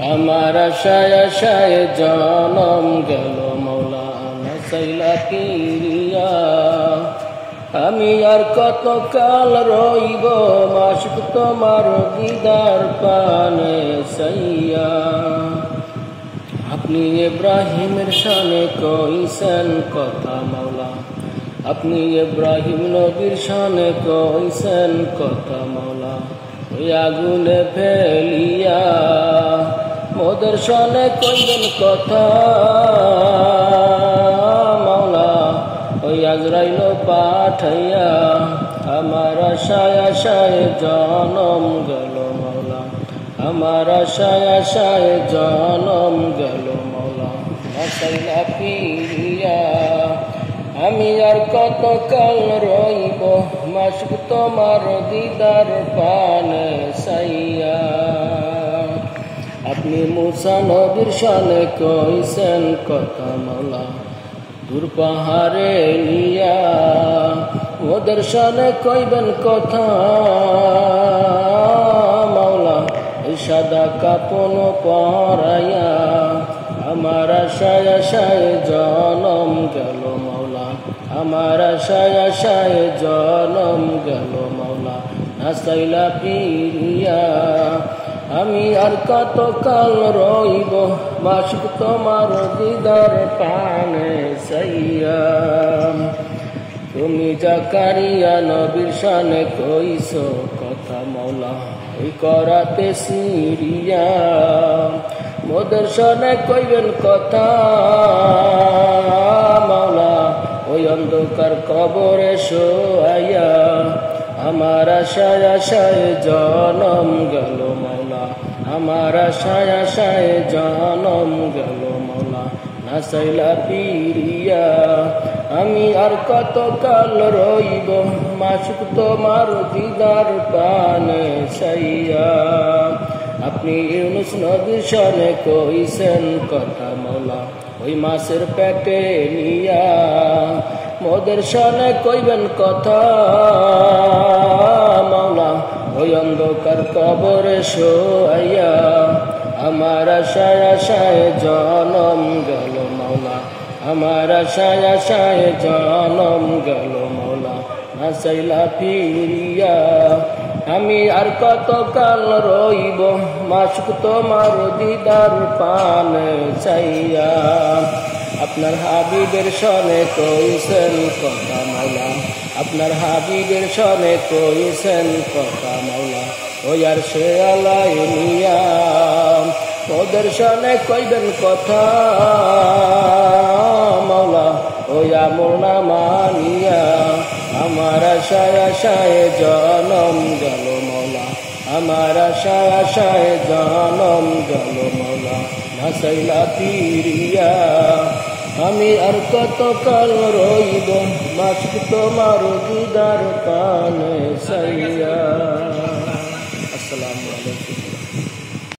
আমার আশায় আশায় জনম গেল মৌলানা সাইলা পিরিয়া। আমি আর কত কাল রইব মাসুক তোমার দিদার পানে সাইয়া। আপনি ইব্রাহিমের শানে কইছেন কথা মৌলা, আপনি ইব্রাহিম নবীর শানে কইছেন কথা মৌলা। ওই আগুনে ফেলিয়া মোদের শানে কইবেন কথা মৌলা। ওই আজরাইল পাঠাইয়া আমার আশায় আশায় জনম গেল মৌলা, আমার আশায় আশায় জনম গেল মৌলা সাইলা পিরিয়া। আমি আর কত কাল রইব মাসুক তোমার দিদার পানে সাইয়া। আপনি মুসা নবীর শানে কইছেন কথা মৌলা, দূর পাহাড়ে নিয়া ওদের শানে কইবেন কথা মৌলা। এই সাদা কাপন পরাইয়া আমার আশায় আশায় জনম গেল মৌলা, আমার আশায় আশায় জনম গেল মৌলা নাসাইলা পিরিয়া। আমি আর কত কাল রইব মাসুক তোমার দিদার পানে সাইয়া। তুমি জাকারিয়া নবীর শানে কইছ কথা মৌলা, ওই করাতে সিরিয়া মোদের শানে কইবেন কথা মৌলা। ওই অন্ধকার কবরে শোয়াইয়া আমার আশায় আশায় জনম গেল মৌলা, আমার আশায় আশায় জনম গেল মৌলা নাসাইলা পিরিয়া। আমি আর কত কাল রইব মাসুক তোমার দিদার পানে সাইয়া। আপনি ইউনুস নবীর শানে কইছেন কথা মৌলা, ওই মাছের পেটে নিয়া মোদের শানে কইবেন কথা মৌলা। ওই অন্ধকার কবরে শোয়াইয়া আমার আশায় আশায় জনম গেল মৌলা, আমার আশায় আশায় জনম গেল মৌলা নাসাইলা পিরিয়া। আমি আর কত কাল রইব মাসুক তোমার দিদার পানে চাইয়া। আপনার হাবিবের শানে কইছেন কথা মৌলা, আপনার হাবিবের শানে কইছেন কথা মৌলা। ওই আর সে আলাই নিয়া ওদের শানে কইবেন কথা মৌলা। ওই আমর না মানিয়া আমার আশায় আশায় জনম গেল মৌলা, আমার আশায় আশায় জনম গেল মৌলা নাসাইলা পিরিয়া। আমি আর কত কাল রইব মাসুক তোমার দিদার পানে সাইয়া।